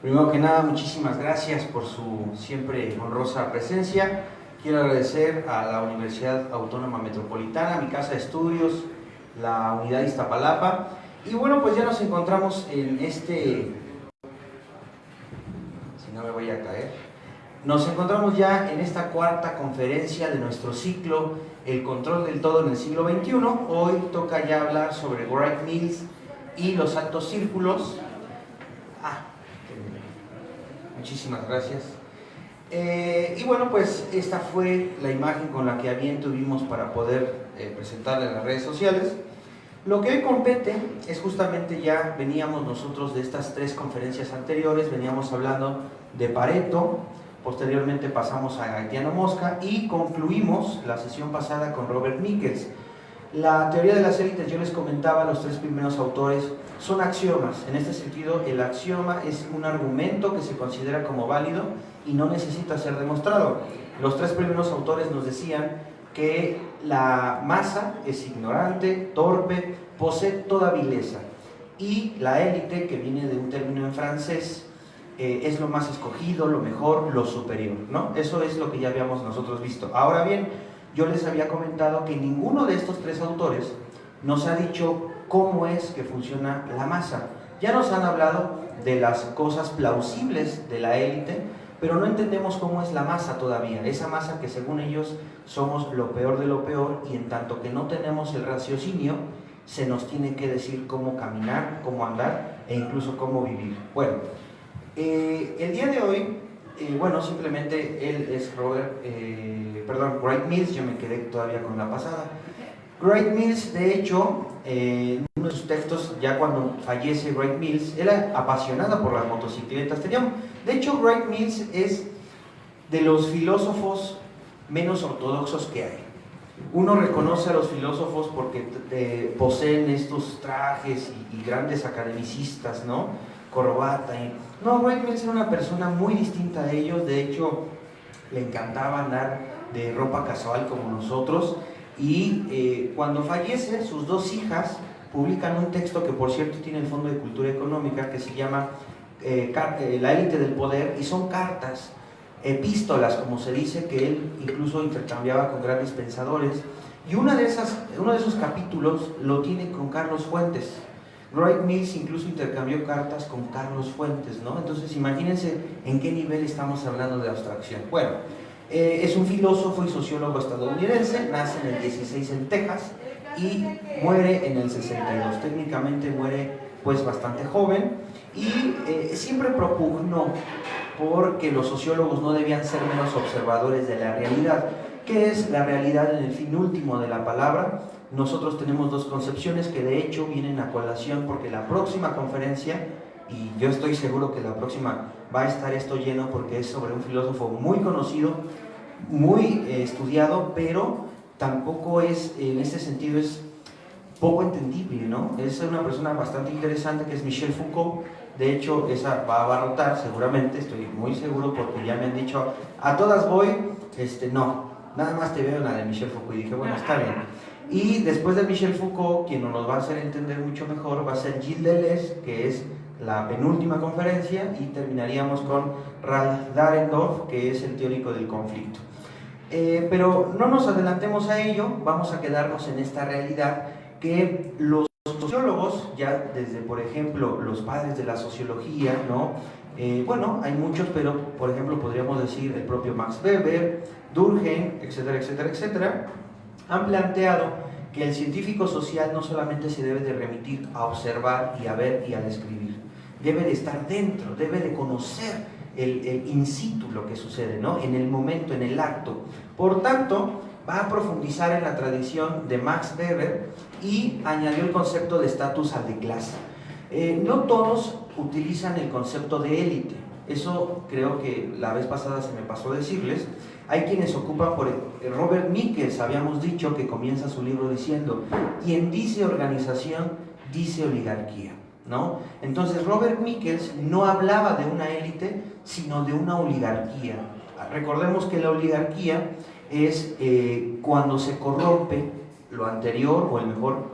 Primero que nada, muchísimas gracias por su siempre honrosa presencia. Quiero agradecer a la Universidad Autónoma Metropolitana, mi casa de estudios, la Unidad de Iztapalapa. Y bueno, pues ya nos encontramos en si no me voy a caer, nos encontramos ya en esta cuarta conferencia de nuestro ciclo El control del todo en el siglo XXI. Hoy toca ya hablar sobre Wright Mills y los altos círculos. Muchísimas gracias. Y bueno, pues esta fue la imagen con la que a bien tuvimos para poder presentarla en las redes sociales. Lo que hoy compete es justamente, ya veníamos nosotros de estas tres conferencias anteriores, veníamos hablando de Pareto, posteriormente pasamos a Gaetiano Mosca y concluimos la sesión pasada con Robert Michels. La teoría de las élites, yo les comentaba, los tres primeros autores son axiomas. En este sentido, el axioma es un argumento que se considera como válido y no necesita ser demostrado. Los tres primeros autores nos decían que la masa es ignorante, torpe, posee toda vileza, y la élite, que viene de un término en francés, es lo más escogido, lo mejor, lo superior, ¿no? Eso es lo que ya habíamos nosotros visto. Ahora bien, yo les había comentado que ninguno de estos tres autores nos ha dicho cómo es que funciona la masa. Ya nos han hablado de las cosas plausibles de la élite, pero no entendemos cómo es la masa todavía, esa masa que según ellos somos lo peor de lo peor, y en tanto que no tenemos el raciocinio, se nos tiene que decir cómo caminar, cómo andar e incluso cómo vivir. Bueno, el día de hoy, bueno, simplemente él es Wright Mills. Yo me quedé todavía con la pasada. Wright Mills, de hecho, en uno de sus textos, ya cuando fallece Wright Mills, era apasionada por las motocicletas. De hecho, Wright Mills es de los filósofos menos ortodoxos que hay. Uno reconoce a los filósofos porque poseen estos trajes y grandes academicistas, ¿no? Corbata. No, Wright Mills era una persona muy distinta a ellos. De hecho, le encantaba andar de ropa casual como nosotros. Y cuando fallece, sus dos hijas publican un texto que, por cierto, tiene el Fondo de Cultura Económica, que se llama La élite del poder, y son cartas, epístolas, como se dice, que él incluso intercambiaba con grandes pensadores. Y uno de esos capítulos lo tiene con Carlos Fuentes. Wright Mills incluso intercambió cartas con Carlos Fuentes, ¿no? Entonces imagínense en qué nivel estamos hablando de abstracción. Bueno, es un filósofo y sociólogo estadounidense, nace en el 16 en Texas y muere en el 62. Técnicamente muere pues bastante joven, y siempre propugnó porque los sociólogos no debían ser menos observadores de la realidad. ¿Qué es la realidad en el fin último de la palabra? Nosotros tenemos dos concepciones que de hecho vienen a colación, porque la próxima conferencia, y yo estoy seguro que la próxima va a estar esto lleno, porque es sobre un filósofo muy conocido, muy estudiado, pero tampoco es, en ese sentido, es poco entendible, ¿no? Es una persona bastante interesante, que es Michel Foucault. De hecho, esa va a abarrotar seguramente, estoy muy seguro, porque ya me han dicho, a todas voy, no, nada más te veo en la de Michel Foucault, y dije, bueno, está bien. Y después de Michel Foucault, quien nos va a hacer entender mucho mejor va a ser Gilles Deleuze, que es la penúltima conferencia, y terminaríamos con Ralph Dahrendorf, que es el teórico del conflicto. Pero no nos adelantemos a ello, vamos a quedarnos en esta realidad que los sociólogos, ya desde, por ejemplo, los padres de la sociología, ¿no? Bueno, hay muchos, pero por ejemplo podríamos decir el propio Max Weber, Durkheim, etcétera, etcétera, etcétera, han planteado que el científico social no solamente se debe de remitir a observar y a ver y a describir, debe de estar dentro, debe de conocer el in situ, lo que sucede, ¿no? En el momento, en el acto. Por tanto, va a profundizar en la tradición de Max Weber y añadió el concepto de estatus al de clase. No todos utilizan el concepto de élite, eso creo que la vez pasada se me pasó decirles. Hay quienes ocupan por Robert Michels, habíamos dicho que comienza su libro diciendo, quien dice organización, dice oligarquía, ¿no? Entonces Robert Michels no hablaba de una élite, sino de una oligarquía. Recordemos que la oligarquía es cuando se corrompe lo anterior, o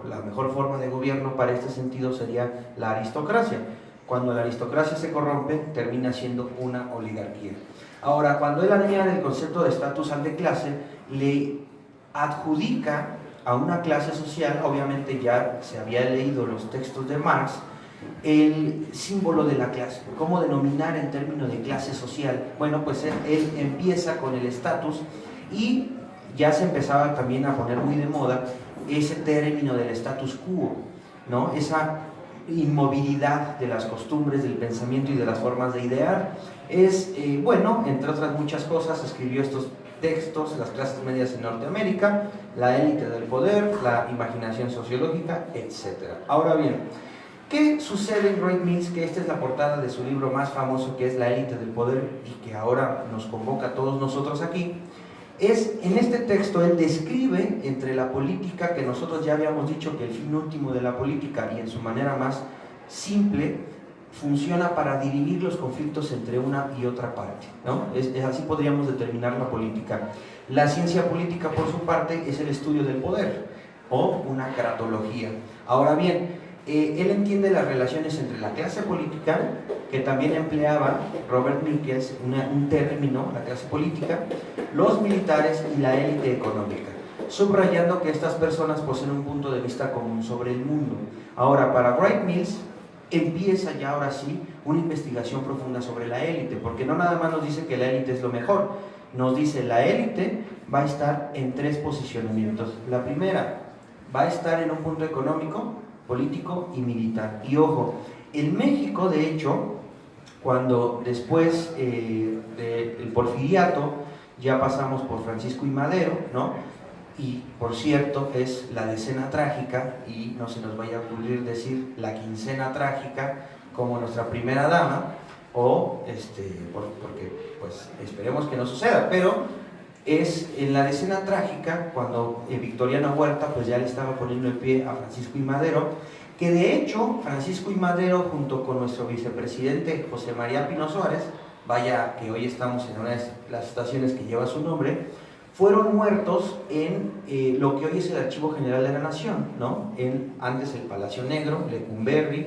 la mejor forma de gobierno para este sentido sería la aristocracia. Cuando la aristocracia se corrompe, termina siendo una oligarquía. Ahora, cuando él añade el concepto de estatus al de clase, le adjudica a una clase social, obviamente ya se había leído los textos de Marx, el símbolo de la clase. ¿Cómo denominar en términos de clase social? Bueno, pues él empieza con el estatus y ya se empezaba también a poner muy de moda ese término del status quo, ¿no? Esa inmovilidad de las costumbres, del pensamiento y de las formas de idear. Bueno, entre otras muchas cosas, escribió estos textos, Las clases medias en Norteamérica, La élite del poder, La imaginación sociológica, etc. Ahora bien, ¿qué sucede en Wright Mills? Que esta es la portada de su libro más famoso, que es La élite del poder, y que ahora nos convoca a todos nosotros aquí. En este texto él describe entre la política, que nosotros ya habíamos dicho que el fin último de la política, y en su manera más simple, funciona para dirimir los conflictos entre una y otra parte, ¿no? Así podríamos determinar la política. La ciencia política, por su parte, es el estudio del poder, o una cratología. Ahora bien, él entiende las relaciones entre la clase política, que también empleaba Robert Mill, que es un término, la clase política, los militares y la élite económica, subrayando que estas personas poseen un punto de vista común sobre el mundo. Ahora, para Wright Mills, empieza ya ahora sí una investigación profunda sobre la élite, porque no nada más nos dice que la élite es lo mejor, nos dice la élite va a estar en tres posicionamientos. La primera, va a estar en un punto económico, político y militar. Y ojo, en México, de hecho, cuando después del porfiriato ya pasamos por Francisco y Madero, ¿no? Y por cierto, es la decena trágica, y no se nos vaya a ocurrir decir la quincena trágica como nuestra primera dama, o porque pues esperemos que no suceda, pero es en la decena trágica cuando Victoriano Huerta pues ya le estaba poniendo el pie a Francisco y Madero, que de hecho Francisco y Madero, junto con nuestro vicepresidente José María Pino Suárez, vaya que hoy estamos en una de las estaciones que lleva su nombre, fueron muertos en lo que hoy es el Archivo General de la Nación, ¿no? Antes el Palacio Negro, Lecumberri,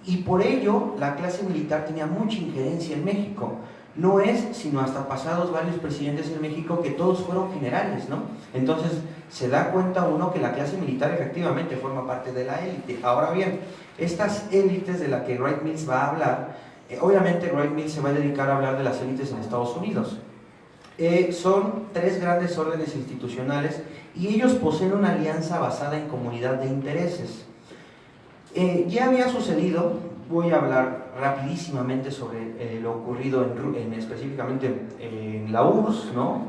y por ello la clase militar tenía mucha injerencia en México. No es sino hasta pasados varios presidentes en México que todos fueron generales, ¿no? Entonces se da cuenta uno que la clase militar efectivamente forma parte de la élite. Ahora bien, estas élites de las que Wright Mills va a hablar, obviamente Wright Mills se va a dedicar a hablar de las élites en Estados Unidos. Son tres grandes órdenes institucionales y ellos poseen una alianza basada en comunidad de intereses. Ya había sucedido, voy a hablar rapidísimamente sobre lo ocurrido específicamente en la URSS, ¿no?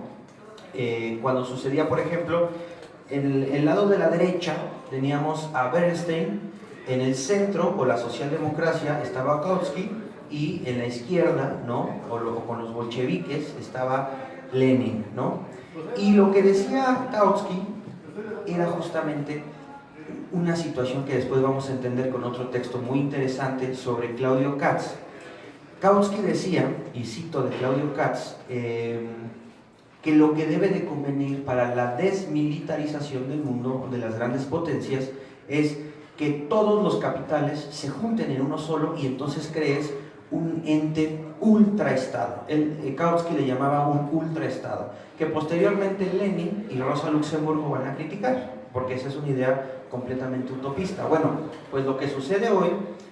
Cuando sucedía, por ejemplo, en el lado de la derecha teníamos a Bernstein, en el centro, o la socialdemocracia, estaba Kautsky, y en la izquierda, ¿no? o con los bolcheviques, estaba Lenin, ¿no? Y lo que decía Kautsky era justamente una situación que después vamos a entender con otro texto muy interesante sobre Claudio Katz. Kautsky decía, y cito de Claudio Katz, que lo que debe de convenir para la desmilitarización del mundo, de las grandes potencias, es que todos los capitales se junten en uno solo y entonces crees un ente ultraestado. Kautsky le llamaba un ultraestado, que posteriormente Lenin y Rosa Luxemburgo van a criticar, porque esa es una idea completamente utopista. Bueno, pues lo que sucede hoy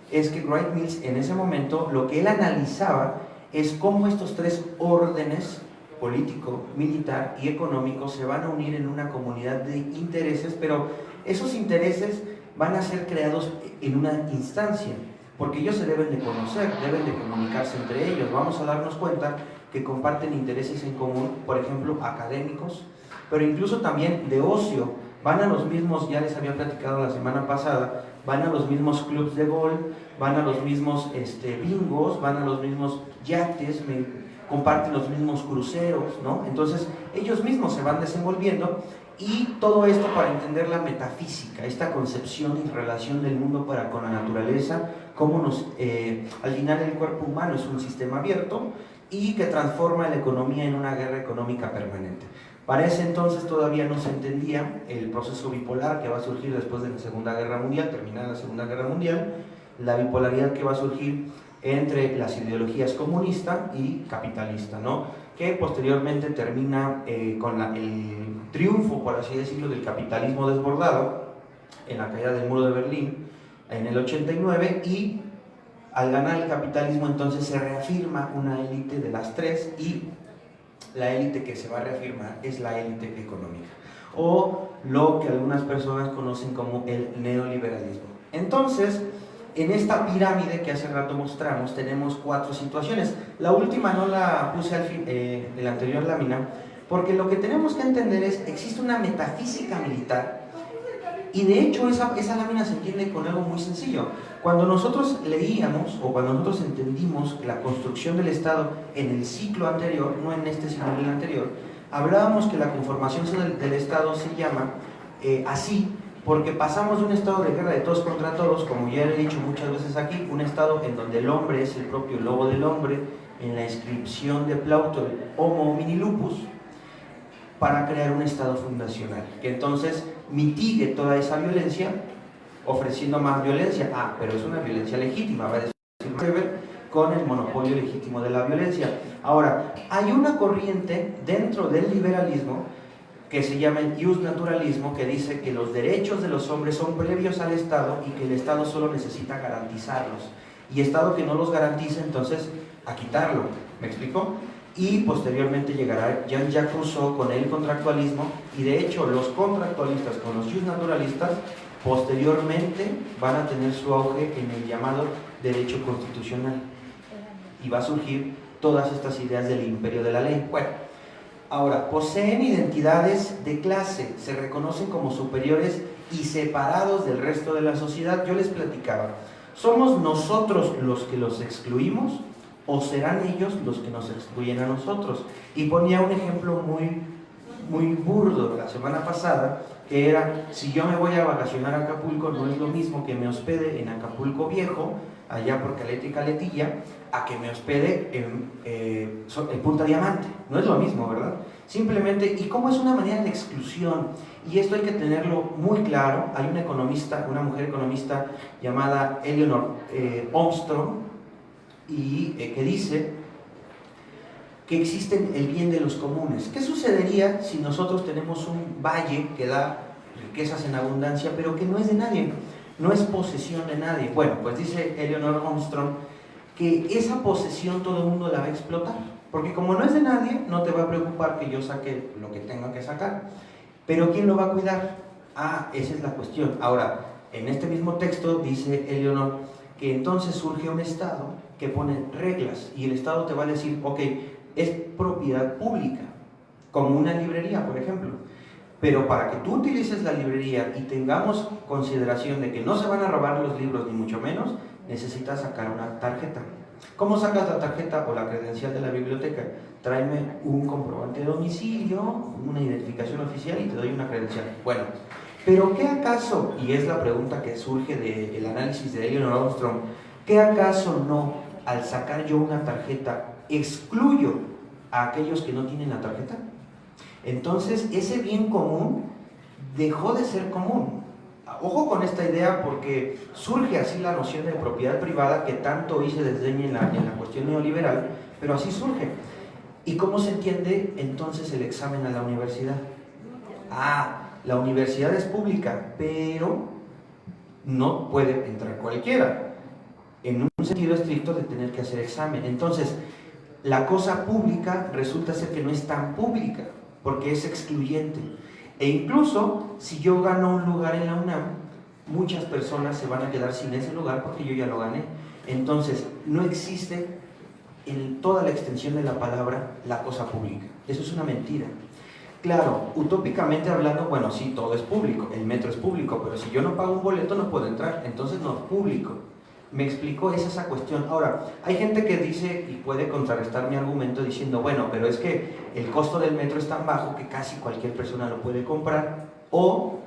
es que Wright Mills en ese momento lo que él analizaba es cómo estos tres órdenes, político, militar y económico, se van a unir en una comunidad de intereses, pero esos intereses van a ser creados en una instancia, porque ellos se deben de conocer, deben de comunicarse entre ellos. Vamos a darnos cuenta que comparten intereses en común, por ejemplo, académicos, pero incluso también de ocio. Van a los mismos, ya les había platicado la semana pasada, van a los mismos clubs de golf, van a los mismos bingos, van a los mismos yates, comparten los mismos cruceros, ¿no? Entonces ellos mismos se van desenvolviendo, y todo esto para entender la metafísica, esta concepción y relación del mundo con la naturaleza, cómo al final el cuerpo humano es un sistema abierto y que transforma la economía en una guerra económica permanente. Para ese entonces todavía no se entendía el proceso bipolar que va a surgir después de la Segunda Guerra Mundial, terminada la Segunda Guerra Mundial. la bipolaridad que va a surgir entre las ideologías comunista y capitalista, ¿no? Que posteriormente termina con el triunfo, por así decirlo, del capitalismo desbordado en la caída del muro de Berlín en el 89, y al ganar el capitalismo entonces se reafirma una élite de las tres, y la élite que se va a reafirmar es la élite económica, o lo que algunas personas conocen como el neoliberalismo. Entonces, en esta pirámide que hace rato mostramos, tenemos 4 situaciones. La última no la puse al fin de la anterior lámina, porque lo que tenemos que entender es, existe una metafísica militar, y de hecho esa lámina se entiende con algo muy sencillo. Cuando nosotros leíamos, o cuando nosotros entendimos la construcción del Estado en el ciclo anterior, no en este sino en el anterior, hablábamos que la conformación del Estado se llama así, porque pasamos de un estado de guerra de todos contra todos, como ya he dicho muchas veces aquí, un estado en donde el hombre es el propio lobo del hombre, en la inscripción de Plauto, el Homo homini lupus, para crear un estado fundacional, que entonces mitigue toda esa violencia, ofreciendo más violencia. Pero es una violencia legítima, va a decir Weber, con el monopolio legítimo de la violencia. Ahora, hay una corriente dentro del liberalismo que se llama el justnaturalismo, que dice que los derechos de los hombres son previos al Estado y que el Estado solo necesita garantizarlos, y Estado que no los garantiza, entonces a quitarlo. ¿Me explico? Y posteriormente llegará Jean-Jacques Rousseau con el contractualismo, y de hecho los contractualistas con los justnaturalistas posteriormente van a tener su auge en el llamado derecho constitucional, y va a surgir todas estas ideas del imperio de la ley. Bueno, ahora, poseen identidades de clase, se reconocen como superiores y separados del resto de la sociedad. Yo les platicaba, ¿somos nosotros los que los excluimos o serán ellos los que nos excluyen a nosotros? Y ponía un ejemplo muy burdo la semana pasada, que era, si yo me voy a vacacionar a Acapulco, no es lo mismo que me hospede en Acapulco Viejo, allá por Caleta y Caletilla, a que me hospede en Punta Diamante. No es lo mismo, ¿verdad? Simplemente, y como es una manera de exclusión, y esto hay que tenerlo muy claro. Hay una economista, una mujer economista llamada Eleanor Armstrong, y que dice que existe el bien de los comunes. ¿Qué sucedería si nosotros tenemos un valle que da riquezas en abundancia, pero que no es de nadie, no es posesión de nadie? Bueno, pues dice Eleanor Armstrong que esa posesión todo el mundo la va a explotar, porque como no es de nadie, no te va a preocupar que yo saque lo que tenga que sacar, pero ¿quién lo va a cuidar? Esa es la cuestión. Ahora, en este mismo texto dice Eleanor que entonces surge un Estado que pone reglas, y el Estado te va a decir, ok, es propiedad pública, como una librería, por ejemplo, pero para que tú utilices la librería y tengamos consideración de que no se van a robar los libros, ni mucho menos, necesitas sacar una tarjeta. ¿Cómo sacas la tarjeta o la credencial de la biblioteca? Tráeme un comprobante de domicilio, una identificación oficial, y te doy una credencial. Bueno, pero ¿qué acaso, y es la pregunta que surge del análisis de Eleanor Armstrong, ¿qué acaso no, al sacar yo una tarjeta, excluyo a aquellos que no tienen la tarjeta? Entonces ese bien común dejó de ser común. Ojo con esta idea, porque surge así la noción de propiedad privada que tanto hoy se desdeña en la cuestión neoliberal, pero así surge. ¿Y cómo se entiende entonces el examen a la universidad? La universidad es pública, pero no puede entrar cualquiera, en un sentido estricto de tener que hacer examen. Entonces, la cosa pública resulta ser que no es tan pública, porque es excluyente. E incluso, si yo gano un lugar en la UNAM, muchas personas se van a quedar sin ese lugar porque yo ya lo gané. Entonces, no existe en toda la extensión de la palabra la cosa pública. Eso es una mentira. Claro, utópicamente hablando, bueno, sí, todo es público, el metro es público, pero si yo no pago un boleto no puedo entrar, entonces no es público. ¿Me explico? Es esa cuestión. Ahora, hay gente que dice y puede contrarrestar mi argumento diciendo, bueno, pero es que el costo del metro es tan bajo que casi cualquier persona lo puede comprar, o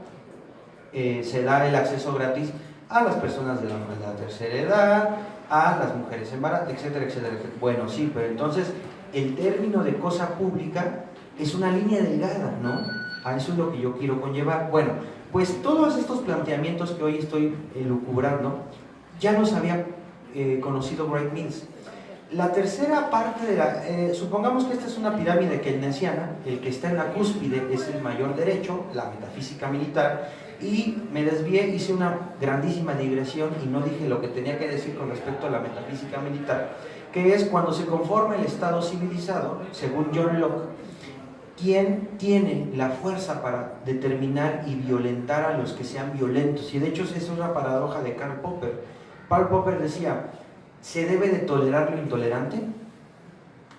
se da el acceso gratis a las personas de la tercera edad, a las mujeres embarazadas, etcétera, etcétera, etcétera. Bueno, sí, pero entonces el término de cosa pública es una línea delgada, ¿no? A eso es lo que yo quiero conllevar. Bueno, pues todos estos planteamientos que hoy estoy elucubrando ya los había conocido Wright Mills. La tercera parte de la... supongamos que esta es una pirámide keynesiana, el que está en la cúspide es el mayor derecho, la metafísica militar, y me desvié, hice una grandísima digresión y no dije lo que tenía que decir con respecto a la metafísica militar, que es cuando se conforma el Estado civilizado, según John Locke, ¿quién tiene la fuerza para determinar y violentar a los que sean violentos? Y de hecho es una paradoja de Karl Popper. Karl Popper decía, ¿se debe de tolerar lo intolerante?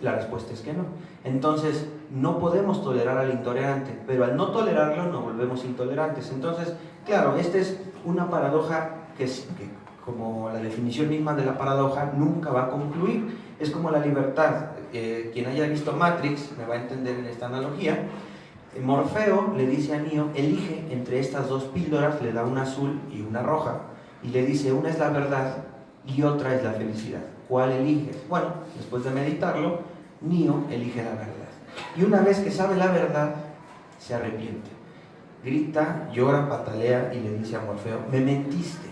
La respuesta es que no. Entonces, no podemos tolerar al intolerante, pero al no tolerarlo nos volvemos intolerantes. Entonces, claro, esta es una paradoja que como la definición misma de la paradoja, nunca va a concluir. Es como la libertad. Quien haya visto Matrix me va a entender en esta analogía. Morfeo le dice a Neo, elige entre estas dos píldoras, le da una azul y una roja, y le dice, una es la verdad y otra es la felicidad. ¿Cuál eliges? Bueno, después de meditarlo, Neo elige la verdad. Y una vez que sabe la verdad, se arrepiente. Grita, llora, patalea y le dice a Morfeo, me mentiste.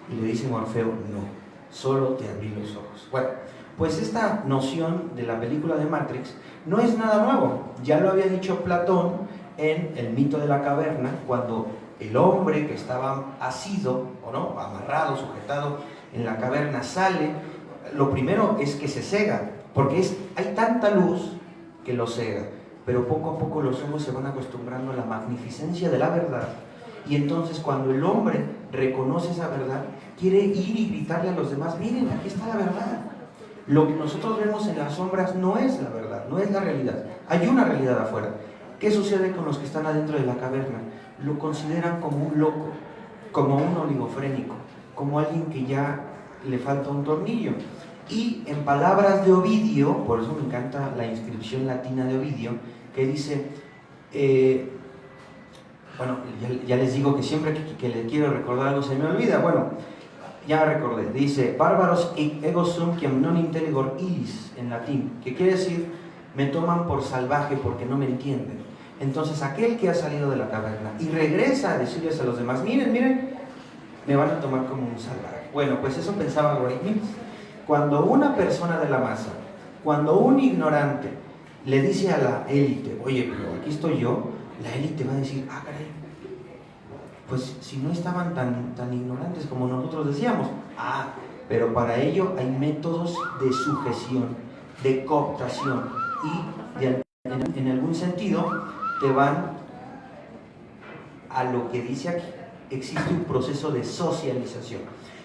Y le dice Morfeo, no, solo te abrí los ojos. Bueno, pues esta noción de la película de Matrix no es nada nuevo. Ya lo había dicho Platón en el mito de la caverna, cuando el hombre que estaba asido, o no, amarrado, sujetado en la caverna sale, lo primero es que se cega, porque hay tanta luz que lo cega, pero poco a poco los ojos se van acostumbrando a la magnificencia de la verdad, y entonces cuando el hombre reconoce esa verdad, quiere ir y gritarle a los demás, miren, aquí está la verdad. Lo que nosotros vemos en las sombras no es la verdad, no es la realidad, hay una realidad afuera. ¿Qué sucede con los que están adentro de la caverna? Lo consideran como un loco, como un oligofrénico, como alguien que ya le falta un tornillo. Y en palabras de Ovidio, por eso me encanta la inscripción latina de Ovidio, que dice, bueno, ya les digo que siempre que le quiero recordar algo se me olvida, bueno, ya recordé, dice, bárbaros ego sum quiem non intelligor illis, en latín, que quiere decir, me toman por salvaje porque no me entienden. Entonces aquel que ha salido de la caverna y regresa a decirles a los demás, miren, miren, me van a tomar como un salvaje. Bueno, pues eso pensaba Wright Mills. Cuando una persona de la masa, cuando un ignorante le dice a la élite, oye, pero aquí estoy yo, la élite va a decir, ah, caray, pues si no estaban tan ignorantes como nosotros decíamos. Ah, pero para ello hay métodos de sujeción, de cooptación, y en algún sentido te van a lo que dice aquí. Existe un proceso de socialización.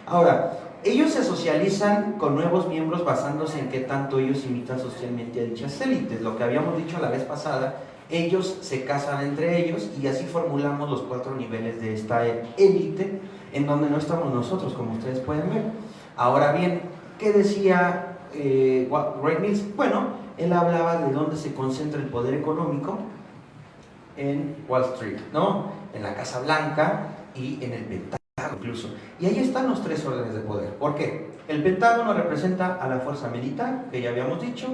Ahora, ellos se socializan con nuevos miembros basándose en qué tanto ellos imitan socialmente a dichas élites. Lo que habíamos dicho la vez pasada, ellos se casan entre ellos y así formulamos los 4 niveles de esta élite, en donde no estamos nosotros, como ustedes pueden ver. Ahora bien, ¿qué decía Wright Mills? Bueno, él hablaba de dónde se concentra el poder económico en Wall Street, ¿no? En la Casa Blanca y en el Pentágono incluso. Y ahí están los 3 órdenes de poder. ¿Por qué? El Pentágono representa a la fuerza militar, que ya habíamos dicho,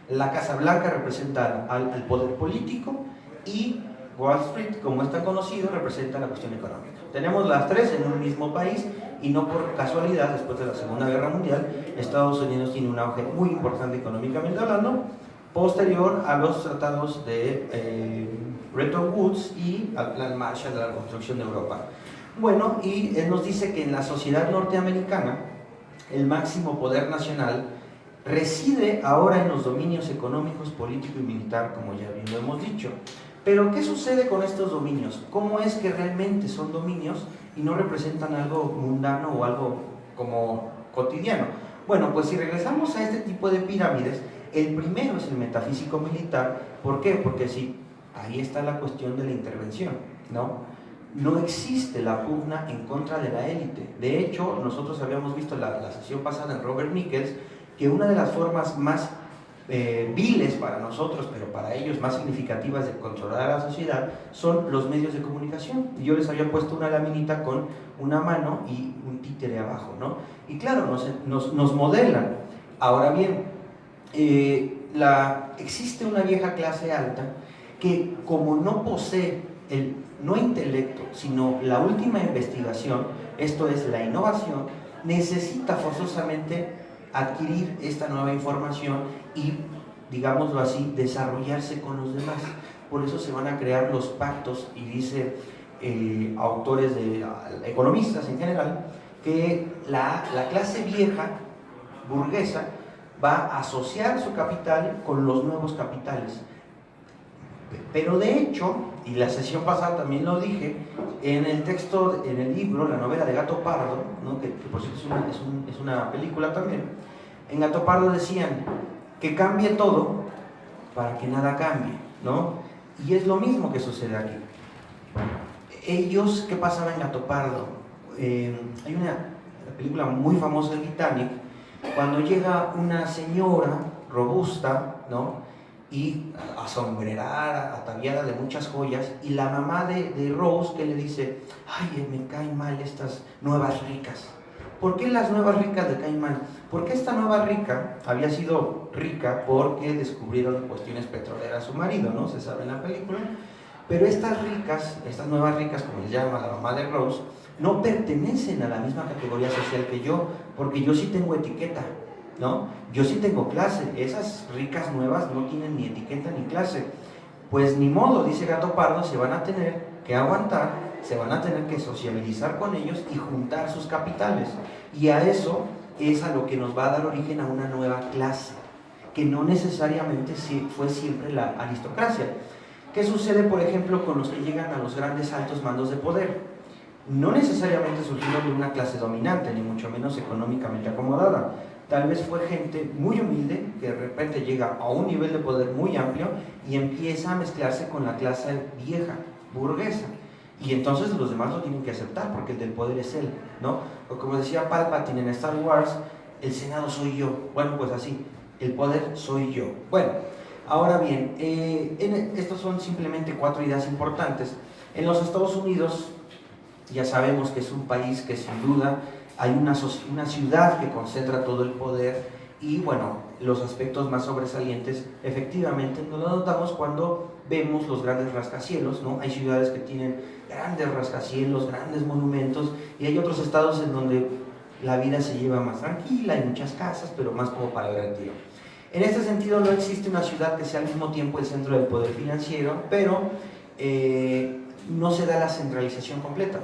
la Casa Blanca representa al poder político y Wall Street, como está conocido, representa la cuestión económica. Tenemos las 3 en un mismo país y no por casualidad, después de la Segunda Guerra Mundial, Estados Unidos tiene un auge muy importante económicamente hablando, posterior a los tratados de Bretton Woods y al Plan Marshall de la reconstrucción de Europa. Bueno, y él nos dice que en la sociedad norteamericana el máximo poder nacional reside ahora en los dominios económicos, político y militar, como ya bien lo hemos dicho. Pero ¿qué sucede con estos dominios? ¿Cómo es que realmente son dominios y no representan algo mundano o algo como cotidiano? Bueno, pues si regresamos a este tipo de pirámides, el primero es el metafísico militar. ¿Por qué? Porque sí, ahí está la cuestión de la intervención, ¿no? No existe la pugna en contra de la élite. De hecho, nosotros habíamos visto la sesión pasada en Robert Michels que una de las formas más viles para nosotros, pero para ellos más significativas de controlar a la sociedad, son los medios de comunicación. Y yo les había puesto una laminita con una mano y un títere abajo, ¿no? Y claro, nos modelan. Ahora bien, existe una vieja clase alta que, como no posee no intelecto, sino la última investigación, esto es la innovación, necesita forzosamente adquirir esta nueva información y, digámoslo así, desarrollarse con los demás. Por eso se van a crear los pactos, y dice autores, economistas en general, que la clase vieja, burguesa, va a asociar su capital con los nuevos capitales. Pero de hecho, y la sesión pasada también lo dije, en el texto, en el libro, la novela de Gato Pardo, ¿no? que por cierto es una película también, en Gato Pardo decían que cambie todo para que nada cambie, ¿no? Y es lo mismo que sucede aquí. Ellos, ¿qué pasaba en Gato Pardo? Hay una película muy famosa del Titanic, cuando llega una señora robusta, ¿no? Y asombrerada, ataviada de muchas joyas, y la mamá de Rose, que le dice: ay, me caen mal estas nuevas ricas. ¿Por qué las nuevas ricas le caen mal? Porque esta nueva rica había sido rica porque descubrieron cuestiones petroleras a su marido, ¿no? Se sabe en la película. Pero estas ricas, estas nuevas ricas, como les llama la mamá de Rose, no pertenecen a la misma categoría social que yo, porque yo sí tengo etiqueta, ¿no? Yo sí tengo clase. Esas ricas nuevas no tienen ni etiqueta ni clase. Pues ni modo, dice Gato Pardo, se van a tener que aguantar, se van a tener que sociabilizar con ellos y juntar sus capitales. Y a eso es a lo que nos va a dar origen a una nueva clase, que no necesariamente fue siempre la aristocracia. ¿Qué sucede, por ejemplo, con los que llegan a los grandes altos mandos de poder? No necesariamente surgieron de una clase dominante, ni mucho menos económicamente acomodada. Tal vez fue gente muy humilde que de repente llega a un nivel de poder muy amplio y empieza a mezclarse con la clase vieja, burguesa. Y entonces los demás lo tienen que aceptar porque el del poder es él, ¿no? O como decía Palpatine en Star Wars, el Senado soy yo. Bueno, pues así, el poder soy yo. Bueno, ahora bien, estos son simplemente 4 ideas importantes. En los Estados Unidos ya sabemos que es un país que sin duda hay una ciudad que concentra todo el poder, y bueno, los aspectos más sobresalientes efectivamente nos lo notamos cuando vemos los grandes rascacielos, ¿no? Hay ciudades que tienen grandes rascacielos, grandes monumentos, y hay otros estados en donde la vida se lleva más tranquila, hay muchas casas, pero más como para el retiro. En este sentido, no existe una ciudad que sea al mismo tiempo el centro del poder financiero, pero no se da la centralización completa,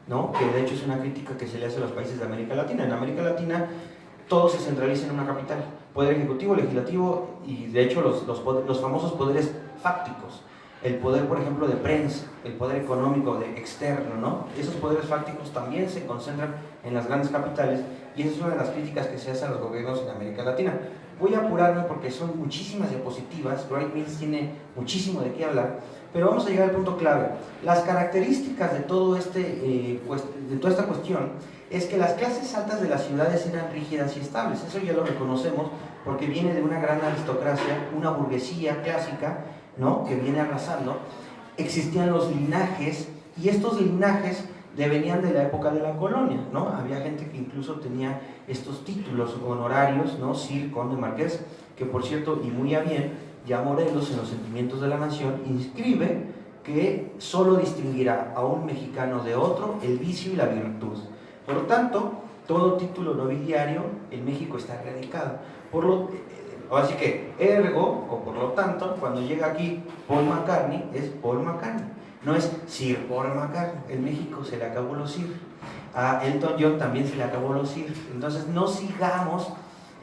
¿no? Que de hecho es una crítica que se le hace a los países de América Latina. En América Latina todo se centraliza en una capital, poder ejecutivo, legislativo y de hecho los famosos poderes fácticos, el poder, por ejemplo, de prensa, el poder económico externo, ¿no? Esos poderes fácticos también se concentran en las grandes capitales, y esa es una de las críticas que se hace a los gobiernos en América Latina. Voy a apurarme porque son muchísimas diapositivas, Wright Mills tiene muchísimo de qué hablar, pero vamos a llegar al punto clave. Las características de todo de toda esta cuestión es que las clases altas de las ciudades eran rígidas y estables. Eso ya lo reconocemos porque viene de una gran aristocracia, una burguesía clásica, ¿no? Que viene arrasando. Existían los linajes, y estos linajes venían de la época de la colonia, ¿no? Había gente que incluso tenía estos títulos honorarios, ¿no? Sir, conde, marqués, que por cierto, y muy a bien, ya Morelos en Los Sentimientos de la Nación inscribe que solo distinguirá a un mexicano de otro el vicio y la virtud. Por lo tanto, todo título nobiliario en México está erradicado. Así que, ergo, o por lo tanto, cuando llega aquí Paul McCartney, es Paul McCartney. No es Sir Paul McCartney. En México se le acabó los Sir. A Elton John también se le acabó los Sir. Entonces, no sigamos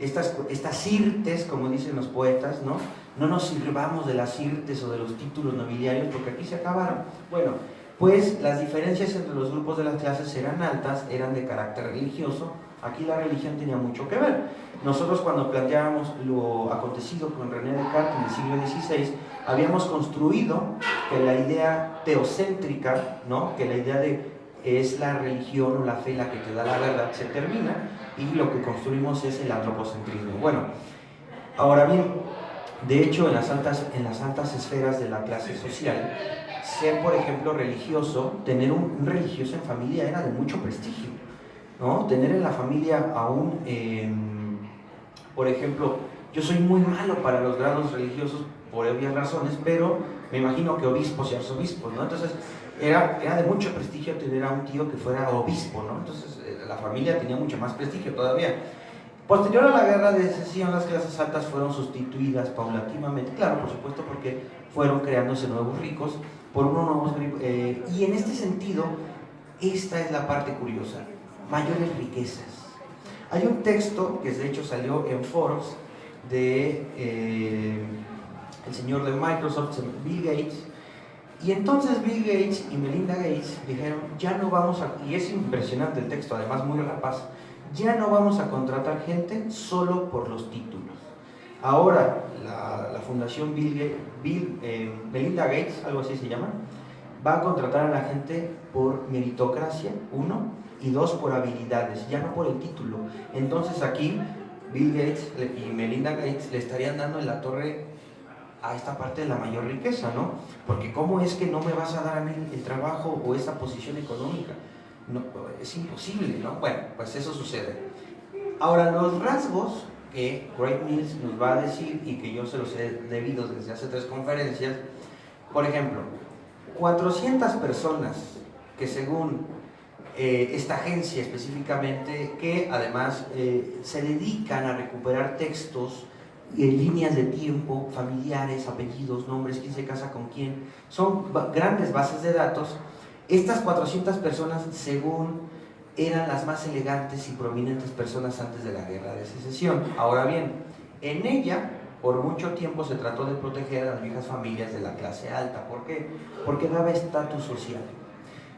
estas sirtes, como dicen los poetas, ¿no? No nos sirvamos de las sirtes o de los títulos nobiliarios porque aquí se acabaron. Bueno, pues las diferencias entre los grupos de las clases eran altas, eran de carácter religioso. Aquí la religión tenía mucho que ver. Nosotros, cuando planteábamos lo acontecido con René Descartes en el siglo XVI, habíamos construido que la idea teocéntrica, ¿no? Que la idea de es la religión o la fe la que te da la verdad, se termina, y lo que construimos es el antropocentrismo. Bueno, ahora bien, de hecho, en las altas esferas de la clase social, ser, por ejemplo, religioso, tener un religioso en familia era de mucho prestigio, ¿no? Tener en la familia por ejemplo, yo soy muy malo para los grados religiosos por obvias razones, pero me imagino que obispos y arzobispos, ¿no? Entonces, era de mucho prestigio tener a un tío que fuera obispo, ¿no? Entonces la familia tenía mucho más prestigio todavía. Posterior a la guerra de secesión, las clases altas fueron sustituidas paulatinamente, claro, por supuesto, porque fueron creándose nuevos ricos por unos nuevos y en este sentido, esta es la parte curiosa, mayores riquezas. Hay un texto que de hecho salió en Forbes de el señor de Microsoft, Bill Gates, y entonces Bill Gates y Melinda Gates dijeron, ya no vamos a, y es impresionante el texto, además muy rapaz, ya no vamos a contratar gente solo por los títulos. Ahora la fundación Melinda Gates, algo así se llama, va a contratar a la gente por meritocracia, uno, y dos, por habilidades, ya no por el título. Entonces aquí Bill Gates y Melinda Gates le estarían dando en la torre a esta parte de la mayor riqueza, ¿no? Porque ¿cómo es que no me vas a dar a mí el trabajo o esa posición económica? No, es imposible, ¿no? Bueno, pues eso sucede. Ahora, los rasgos que Wright Mills nos va a decir y que yo se los he debido desde hace 3 conferencias, por ejemplo, 400 personas que según esta agencia específicamente, que además se dedican a recuperar textos, líneas de tiempo, familiares, apellidos, nombres, quién se casa con quién, son grandes bases de datos. Estas 400 personas, según, eran las más elegantes y prominentes personas antes de la guerra de secesión. Ahora bien, en ella, por mucho tiempo se trató de proteger a las viejas familias de la clase alta. ¿Por qué? Porque daba estatus social.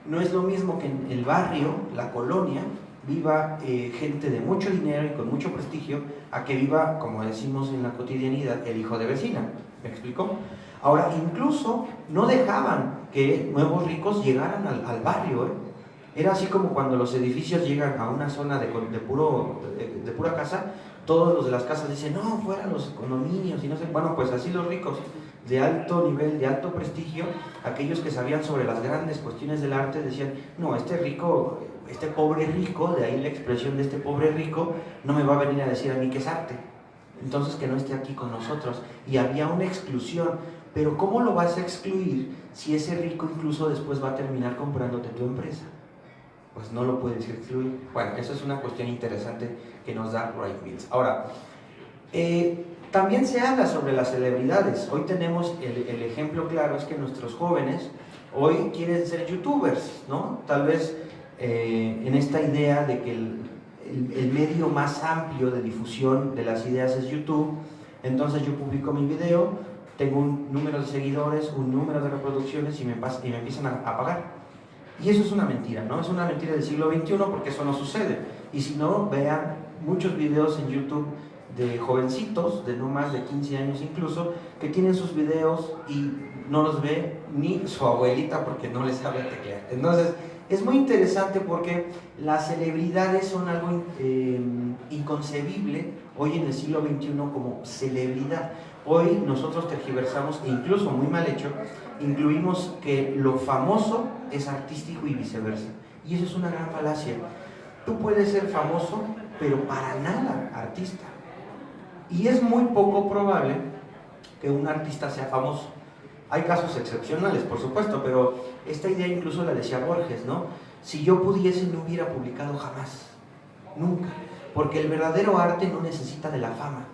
No es lo mismo que en el barrio, la colonia, viva gente de mucho dinero y con mucho prestigio, a que viva, como decimos en la cotidianidad, el hijo de vecina. ¿Me explico? Ahora, incluso no dejaban que nuevos ricos llegaran al barrio, ¿eh? Era así como cuando los edificios llegan a una zona de pura casa, todos los de las casas dicen, no, fuera los condominios y no sé. Bueno, pues así los ricos de alto nivel, de alto prestigio, aquellos que sabían sobre las grandes cuestiones del arte, decían, no, este rico, este pobre rico, de ahí la expresión de este pobre rico, no me va a venir a decir a mí que es arte, entonces que no esté aquí con nosotros. Y había una exclusión, pero ¿cómo lo vas a excluir si ese rico incluso después va a terminar comprándote tu empresa? Pues no lo puedes excluir. Bueno, eso es una cuestión interesante que nos da Wright Mills. Ahora, también se habla sobre las celebridades. Hoy tenemos el ejemplo claro, es que nuestros jóvenes hoy quieren ser youtubers, ¿no? Tal vez en esta idea de que el medio más amplio de difusión de las ideas es YouTube. Entonces yo publico mi video, tengo un número de seguidores, un número de reproducciones y me empiezan a pagar. Y eso es una mentira, ¿no? Es una mentira del siglo XXI porque eso no sucede. Y si no, vean muchos videos en YouTube de jovencitos, de no más de 15 años incluso, que tienen sus videos y no los ve ni su abuelita porque no les sabe teclear. Entonces, es muy interesante porque las celebridades son algo inconcebible hoy en el siglo XXI como celebridad. Hoy nosotros tergiversamos, e incluso muy mal hecho, incluimos que lo famoso es artístico y viceversa. Y eso es una gran falacia. Tú puedes ser famoso, pero para nada artista. Y es muy poco probable que un artista sea famoso. Hay casos excepcionales, por supuesto, pero esta idea incluso la decía Borges, ¿no? Si yo pudiese, no hubiera publicado jamás, nunca. Porque el verdadero arte no necesita de la fama.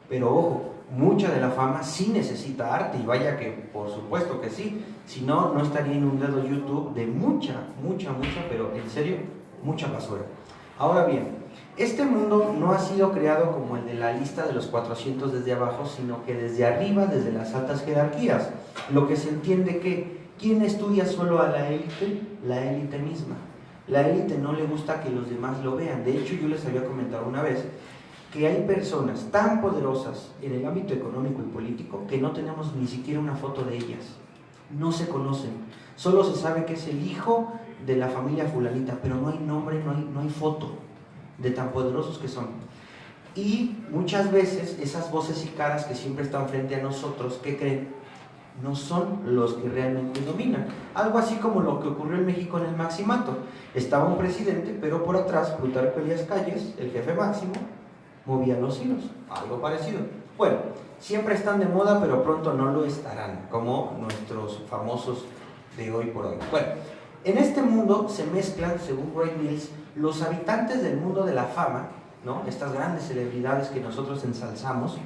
Pero ojo, mucha de la fama sí necesita arte, y vaya que por supuesto que sí, si no, no estaría inundado YouTube de mucha, pero en serio, mucha basura. Ahora bien, este mundo no ha sido creado como el de la lista de los 400 desde abajo, sino que desde arriba, desde las altas jerarquías. Lo que se entiende que, ¿quién estudia solo a la élite? La élite misma. La élite no le gusta que los demás lo vean. De hecho, yo les había comentado una vez que hay personas tan poderosas en el ámbito económico y político que no tenemos ni siquiera una foto de ellas. No se conocen. Solo se sabe que es el hijo de la familia fulanita, pero no hay nombre, no hay foto de tan poderosos que son. Y muchas veces esas voces y caras que siempre están frente a nosotros, ¿qué creen? No son los que realmente dominan. Algo así como lo que ocurrió en México en el Maximato. Estaba un presidente, pero por atrás Plutarco Elías Calles, el jefe máximo, movía los hilos. Algo parecido. Bueno, siempre están de moda, pero pronto no lo estarán, como nuestros famosos de hoy por hoy. Bueno, en este mundo se mezclan, según Wright Mills, los habitantes del mundo de la fama, ¿no? Estas grandes celebridades que nosotros ensalzamos,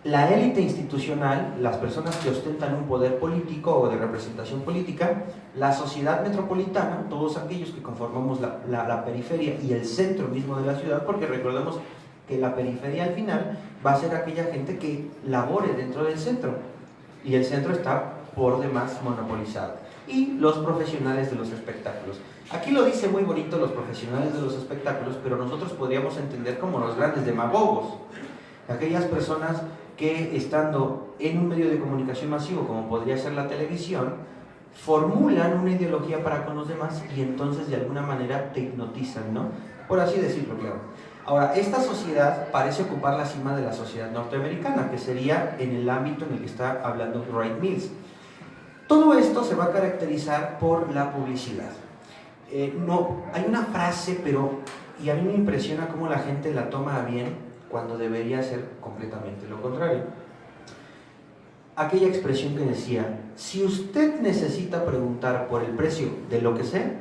la élite institucional, las personas que ostentan un poder político o de representación política, la sociedad metropolitana, todos aquellos que conformamos la periferia y el centro mismo de la ciudad, porque recordemos que la periferia al final va a ser aquella gente que labore dentro del centro, y el centro está por demás monopolizado. Y los profesionales de los espectáculos. Aquí lo dice muy bonito los profesionales de los espectáculos, pero nosotros podríamos entender como los grandes demagogos, aquellas personas que estando en un medio de comunicación masivo como podría ser la televisión, formulan una ideología para con los demás y entonces de alguna manera te hipnotizan, ¿no? Por así decirlo, claro. Ahora, esta sociedad parece ocupar la cima de la sociedad norteamericana, que sería en el ámbito en el que está hablando Wright Mills. Todo esto se va a caracterizar por la publicidad. No, hay una frase, y a mí me impresiona cómo la gente la toma a bien cuando debería ser completamente lo contrario. Aquella expresión que decía, si usted necesita preguntar por el precio de lo que sea,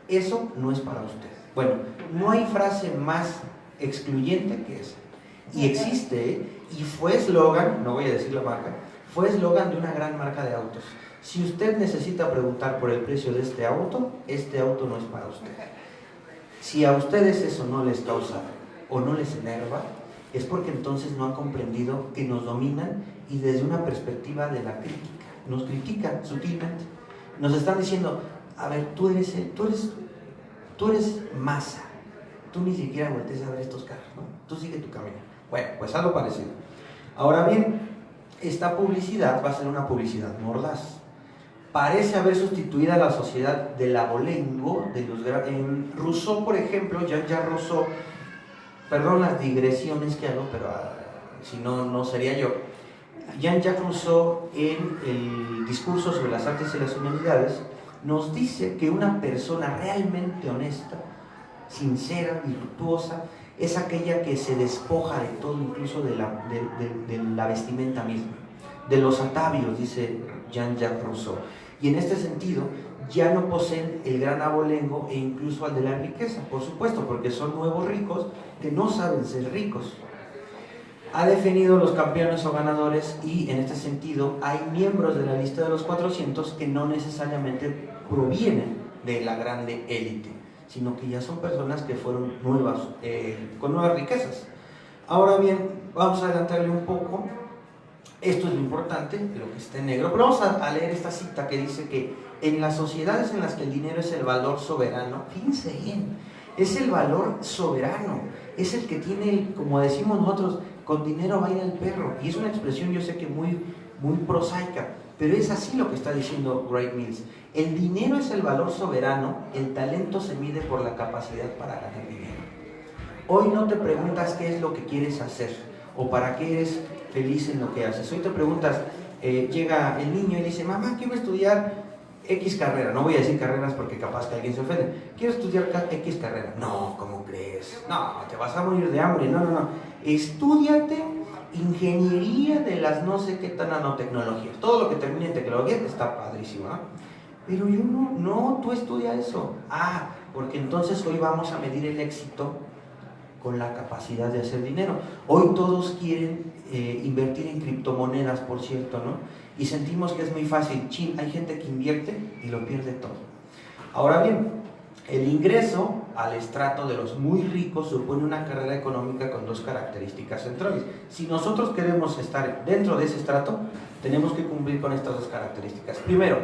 eso no es para usted. Bueno, no hay frase más excluyente que esa. Y existe, y fue eslogan, no voy a decir la marca, fue eslogan de una gran marca de autos. Si usted necesita preguntar por el precio de este auto no es para usted. Si a ustedes eso no les causa o no les enerva, es porque entonces no han comprendido que nos dominan y desde una perspectiva de la crítica, nos critican sutilmente. Nos están diciendo, a ver, tú eres masa, tú ni siquiera voltees a ver estos carros, ¿no? Tú sigue tu camino. Bueno, pues algo parecido. Ahora bien, esta publicidad va a ser una publicidad mordaz. Parece haber sustituido a la sociedad del abolengo, en Rousseau, por ejemplo, Jean-Jacques Rousseau, perdón las digresiones que hago, pero si no, no sería yo. Jean-Jacques Rousseau, en el discurso sobre las artes y las humanidades, nos dice que una persona realmente honesta, sincera, virtuosa, es aquella que se despoja de todo, incluso de la vestimenta misma, de los atavios, dice Jean-Jacques Rousseau. Y en este sentido, ya no poseen el gran abolengo e incluso al de la riqueza, por supuesto, porque son nuevos ricos que no saben ser ricos. Ha definido los campeones o ganadores y en este sentido hay miembros de la lista de los 400 que no necesariamente provienen de la grande élite, sino que ya son personas que fueron nuevas, con nuevas riquezas. Ahora bien, vamos a adelantarle un poco. Esto es lo importante, lo que está en negro, pero vamos a leer esta cita que dice que en las sociedades en las que el dinero es el valor soberano, fíjense bien, es el valor soberano, es el que tiene, como decimos nosotros, con dinero baila el perro, y es una expresión yo sé que muy prosaica, pero es así lo que está diciendo Wright Mills. El dinero es el valor soberano, el talento se mide por la capacidad para ganar dinero. Hoy no te preguntas qué es lo que quieres hacer, o para qué eres feliz en lo que haces. Hoy te preguntas, llega el niño y dice, mamá, quiero estudiar X carrera. No voy a decir carreras porque capaz que alguien se ofende. Quiero estudiar X carrera. No, ¿cómo crees? No, te vas a morir de hambre. No. Estúdiate ingeniería de las no sé qué tan nanotecnologías. Todo lo que termine en tecnología está padrísimo, ¿no? Pero yo no, tú estudia eso. Ah, porque entonces hoy vamos a medir el éxito con la capacidad de hacer dinero. Hoy todos quieren invertir en criptomonedas, por cierto, ¿no? Y sentimos que es muy fácil. Chin, hay gente que invierte y lo pierde todo. Ahora bien, el ingreso al estrato de los muy ricos supone una carrera económica con dos características centrales. Si nosotros queremos estar dentro de ese estrato, tenemos que cumplir con estas dos características. Primero,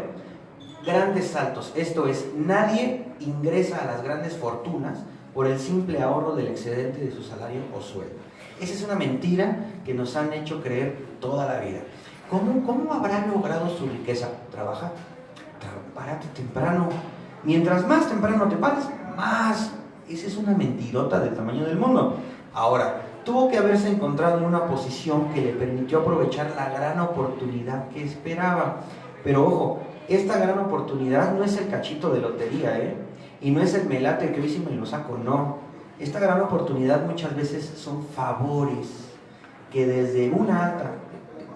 grandes saltos. Esto es, nadie ingresa a las grandes fortunas por el simple ahorro del excedente de su salario o sueldo. Esa es una mentira que nos han hecho creer toda la vida. ¿Cómo habrá logrado su riqueza? Trabaja, párate temprano. Mientras más temprano te pares, más. Esa es una mentirota del tamaño del mundo. Ahora, tuvo que haberse encontrado en una posición que le permitió aprovechar la gran oportunidad que esperaba. Pero ojo, esta gran oportunidad no es el cachito de lotería, y no es el melate que hoy sí me lo saco, no. Esta gran oportunidad muchas veces son favores que desde una alta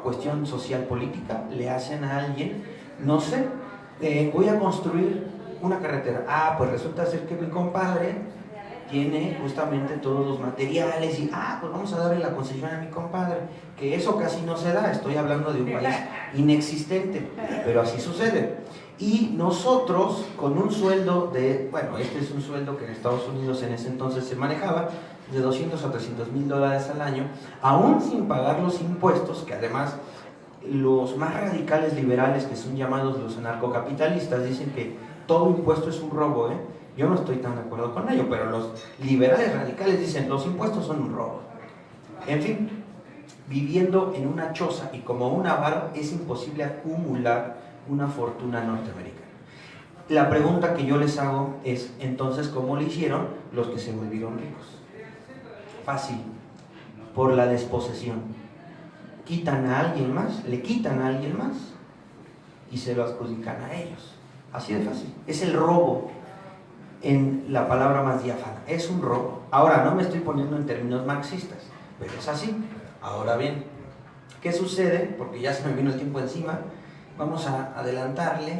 cuestión social política le hacen a alguien, no sé, voy a construir una carretera. Ah, pues resulta ser que mi compadre tiene justamente todos los materiales y, pues vamos a darle la concesión a mi compadre, que eso casi no se da, estoy hablando de un país inexistente, pero así sucede. Y nosotros, con un sueldo de, bueno, este es un sueldo que en Estados Unidos en ese entonces se manejaba, de 200 a 300 mil dólares al año, aún sin pagar los impuestos, que además los más radicales liberales, que son llamados los anarcocapitalistas, dicen que todo impuesto es un robo, ¿eh? Yo no estoy tan de acuerdo con ello, pero los liberales radicales dicen los impuestos son un robo. En fin, viviendo en una choza y como un avaro es imposible acumular una fortuna norteamericana. La pregunta que yo les hago es, entonces, ¿cómo le hicieron los que se volvieron ricos? Fácil, por la desposesión. Quitan a alguien más, le quitan a alguien más y se lo adjudican a ellos. Así de fácil. Es el robo en la palabra más diáfana. Es un robo. Ahora, no me estoy poniendo en términos marxistas, pero es así. Ahora bien, ¿qué sucede? Porque ya se me vino el tiempo encima. Vamos a adelantarle.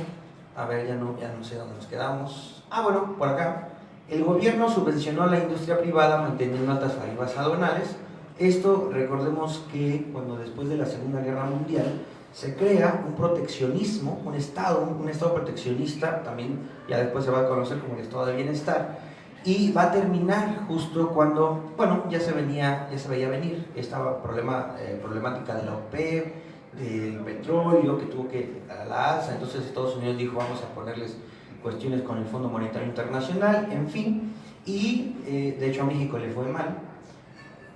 A ver, ya no sé dónde nos quedamos. Bueno, por acá. El gobierno subvencionó a la industria privada manteniendo altas tarifas aduanales. Esto, recordemos que cuando después de la Segunda Guerra Mundial se crea un proteccionismo, un estado proteccionista, también ya después se va a conocer como el estado de bienestar, y va a terminar justo cuando, bueno, ya se veía venir esta problemática de la OPEP, del petróleo que tuvo que ir a la alza. Entonces Estados Unidos dijo, vamos a ponerles cuestiones con el Fondo Monetario Internacional, en fin, y de hecho a México le fue mal,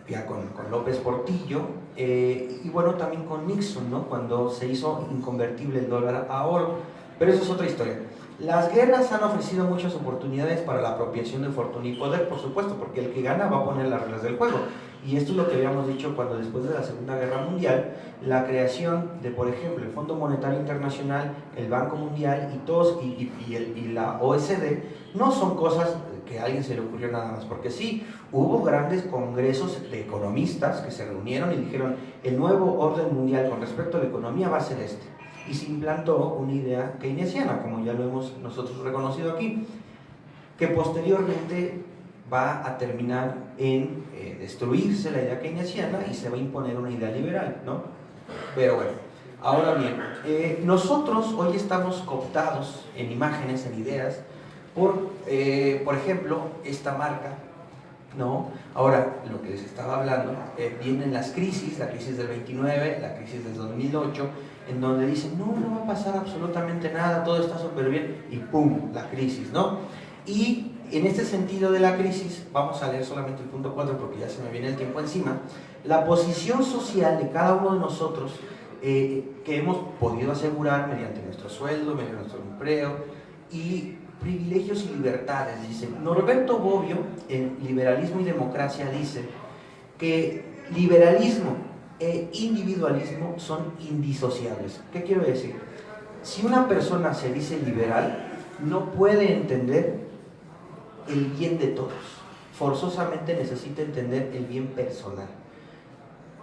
ya con López Portillo, y bueno, también con Nixon, ¿no? Cuando se hizo inconvertible el dólar a oro, pero eso es otra historia. Las guerras han ofrecido muchas oportunidades para la apropiación de fortuna y poder, por supuesto, porque el que gana va a poner las reglas del juego. Y esto es lo que habíamos dicho cuando después de la Segunda Guerra Mundial, la creación de, por ejemplo, el Fondo Monetario Internacional, el Banco Mundial y la OECD, no son cosas que a alguien se le ocurrió nada más, porque sí, hubo grandes congresos de economistas que se reunieron y dijeron, el nuevo orden mundial con respecto a la economía va a ser este. Y se implantó una idea keynesiana, como ya lo hemos nosotros reconocido aquí, que posteriormente va a terminar en destruirse la idea keynesiana y se va a imponer una idea liberal, ¿no? Pero bueno, ahora bien, nosotros hoy estamos cooptados en imágenes, en ideas, por ejemplo, esta marca, ¿no? Ahora, lo que les estaba hablando, vienen las crisis, la crisis del 29, la crisis del 2008, en donde dicen, no va a pasar absolutamente nada, todo está súper bien, y ¡pum!, la crisis, ¿no? Y en este sentido de la crisis, vamos a leer solamente el punto 4 porque ya se me viene el tiempo encima, la posición social de cada uno de nosotros que hemos podido asegurar mediante nuestro sueldo, mediante nuestro empleo y privilegios y libertades, dice. Norberto Bobbio, en Liberalismo y Democracia, dice que liberalismo e individualismo son indisociables. ¿Qué quiero decir? Si una persona se dice liberal, no puede entender el bien de todos. Forzosamente necesita entender el bien personal.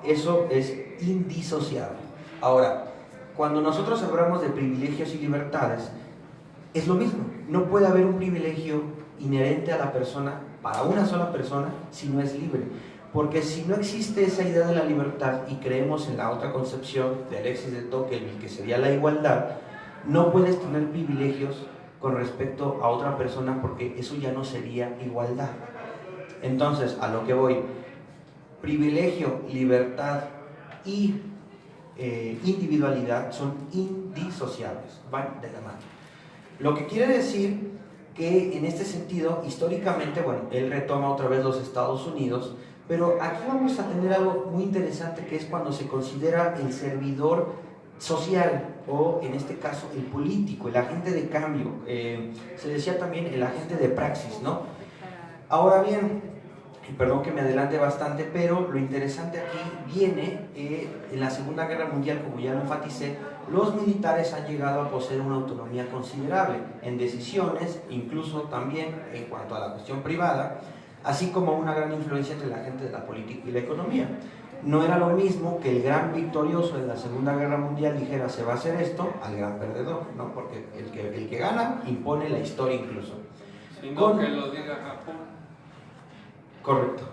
Eso es indisociable. Ahora, cuando nosotros hablamos de privilegios y libertades, es lo mismo. No puede haber un privilegio inherente a la persona, para una sola persona, si no es libre. Porque si no existe esa idea de la libertad y creemos en la otra concepción de Alexis de Tocqueville, que sería la igualdad, no puedes tener privilegios con respecto a otra persona porque eso ya no sería igualdad. Entonces, a lo que voy, privilegio, libertad y individualidad son indisociables, van de la mano. Lo que quiere decir que en este sentido, históricamente, bueno, él retoma otra vez los Estados Unidos, pero aquí vamos a tener algo muy interesante que es cuando se considera el servidor social o en este caso el político, el agente de cambio, se decía también el agente de praxis, ¿no? Ahora bien, perdón que me adelante bastante, pero lo interesante aquí viene en la Segunda Guerra Mundial, como ya lo enfaticé, los militares han llegado a poseer una autonomía considerable en decisiones, incluso también en cuanto a la cuestión privada, así como una gran influencia entre la gente de la política y la economía. No era lo mismo que el gran victorioso de la Segunda Guerra Mundial dijera se va a hacer esto al gran perdedor, ¿no? Porque el que gana impone la historia incluso. Sino que lo diga Japón. Correcto.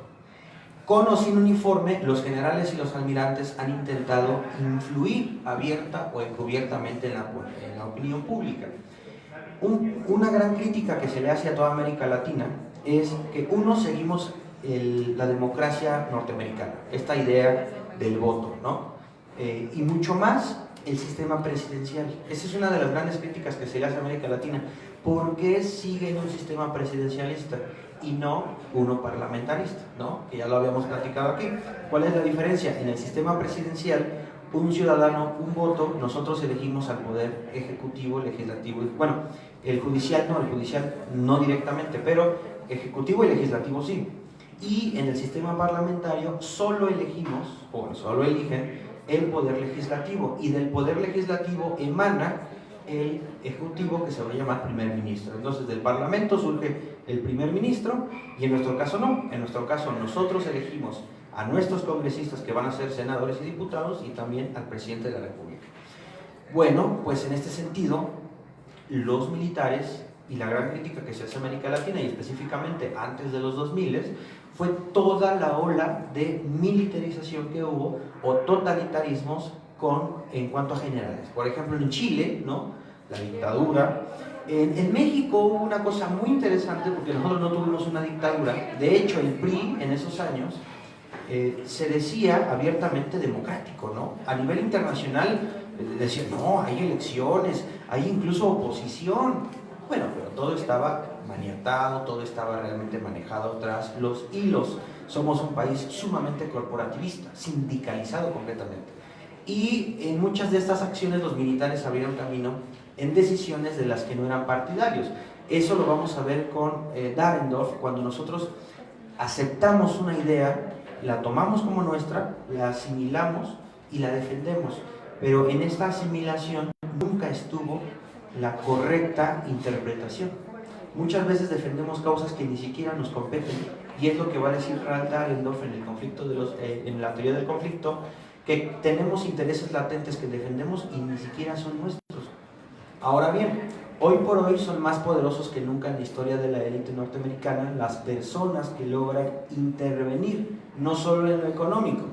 Con o sin uniforme, los generales y los almirantes han intentado influir abierta o encubiertamente en la opinión pública. Una gran crítica que se le hace a toda América Latina es que seguimos la democracia norteamericana, esta idea del voto, ¿no? Y mucho más el sistema presidencial. Esa es una de las grandes críticas que se le hace a América Latina. ¿Por qué siguen un sistema presidencialista y no uno parlamentarista, ¿no? Que ya lo habíamos platicado aquí. ¿Cuál es la diferencia? En el sistema presidencial, un ciudadano, un voto, nosotros elegimos al poder ejecutivo, legislativo, bueno, el judicial no directamente, pero ejecutivo y legislativo sí. Y en el sistema parlamentario solo elegimos, o solo eligen, el poder legislativo, y del poder legislativo emana el ejecutivo, que se va a llamar primer ministro. Entonces del parlamento surge el primer ministro, y en nuestro caso no, en nuestro caso nosotros elegimos a nuestros congresistas, que van a ser senadores y diputados, y también al presidente de la República. Bueno, pues en este sentido, los militares, y la gran crítica que se hace a América Latina, y específicamente antes de los 2000, fue toda la ola de militarización que hubo, o totalitarismos en cuanto a generales. Por ejemplo, en Chile, ¿no? La dictadura. En México hubo una cosa muy interesante, porque nosotros no tuvimos una dictadura. De hecho, el PRI en esos años se decía abiertamente democrático, ¿no? A nivel internacional decían, no, hay elecciones, hay incluso oposición. Bueno, pero todo estaba maniatado, todo estaba realmente manejado tras los hilos. Somos un país sumamente corporativista, sindicalizado completamente. Y en muchas de estas acciones los militares abrieron camino en decisiones de las que no eran partidarios. Eso lo vamos a ver con Dahrendorf, cuando nosotros aceptamos una idea, la tomamos como nuestra, la asimilamos y la defendemos. Pero en esta asimilación nunca estuvo la correcta interpretación. Muchas veces defendemos causas que ni siquiera nos competen, y es lo que va a decir Ralph Dahrendorf en el conflicto en la teoría del conflicto, que tenemos intereses latentes que defendemos y ni siquiera son nuestros. Ahora bien, hoy por hoy son más poderosos que nunca en la historia de la élite norteamericana las personas que logran intervenir, no solo en lo económico,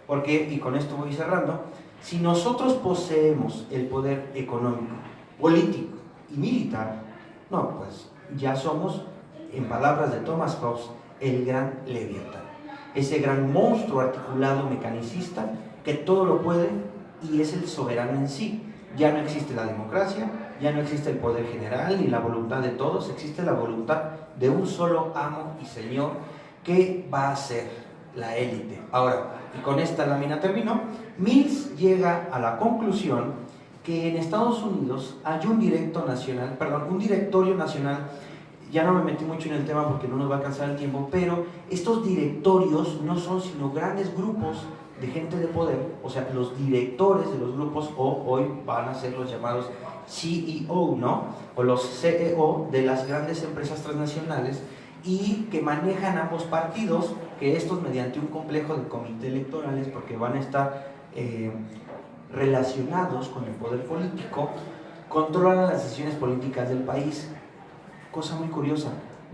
porque, y con esto voy cerrando, si nosotros poseemos el poder económico, político y militar, no, pues ya somos, en palabras de Thomas Hobbes, el gran Leviatán, ese gran monstruo articulado mecanicista que todo lo puede y es el soberano en sí. Ya no existe la democracia, ya no existe el poder general ni la voluntad de todos, existe la voluntad de un solo amo y señor que va a ser la élite. Ahora, y con esta lámina termino, Mills llega a la conclusión que en Estados Unidos hay un directorio nacional. Ya no me metí mucho en el tema porque no nos va a alcanzar el tiempo, pero estos directorios no son sino grandes grupos de gente de poder, o sea, los directores de los grupos, o hoy van a ser los llamados CEO, ¿no? O los CEO de las grandes empresas transnacionales, y que manejan ambos partidos, que estos mediante un complejo de comités electorales, porque van a estar relacionados con el poder político, controlan las decisiones políticas del país. Cosa muy curiosa,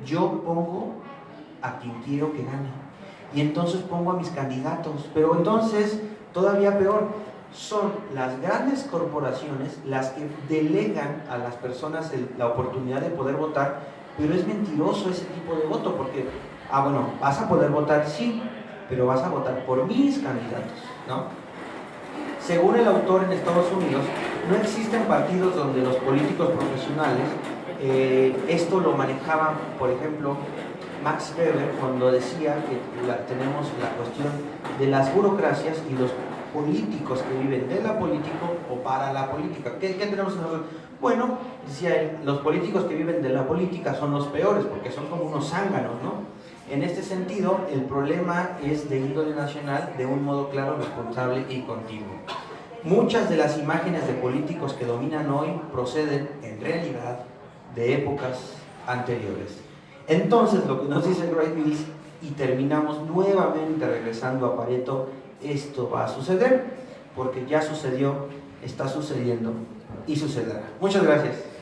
yo pongo a quien quiero que gane, y entonces pongo a mis candidatos, pero entonces, todavía peor, son las grandes corporaciones las que delegan a las personas la oportunidad de poder votar, pero es mentiroso ese tipo de voto, porque, bueno, vas a poder votar, sí, pero vas a votar por mis candidatos, ¿no? Según el autor, en Estados Unidos no existen partidos donde los políticos profesionales, esto lo manejaba, por ejemplo, Max Weber, cuando decía que tenemos la cuestión de las burocracias y los políticos que viven de la política o para la política. ¿Qué tenemos nosotros? Bueno, decía él, los políticos que viven de la política son los peores, porque son como unos zánganos, ¿no? En este sentido, el problema es de índole nacional, de un modo claro, responsable y continuo. Muchas de las imágenes de políticos que dominan hoy proceden, en realidad, de épocas anteriores. Entonces, lo que nos dice Wright Mills, y terminamos nuevamente regresando a Pareto, esto va a suceder, porque ya sucedió, está sucediendo y sucederá. Muchas gracias.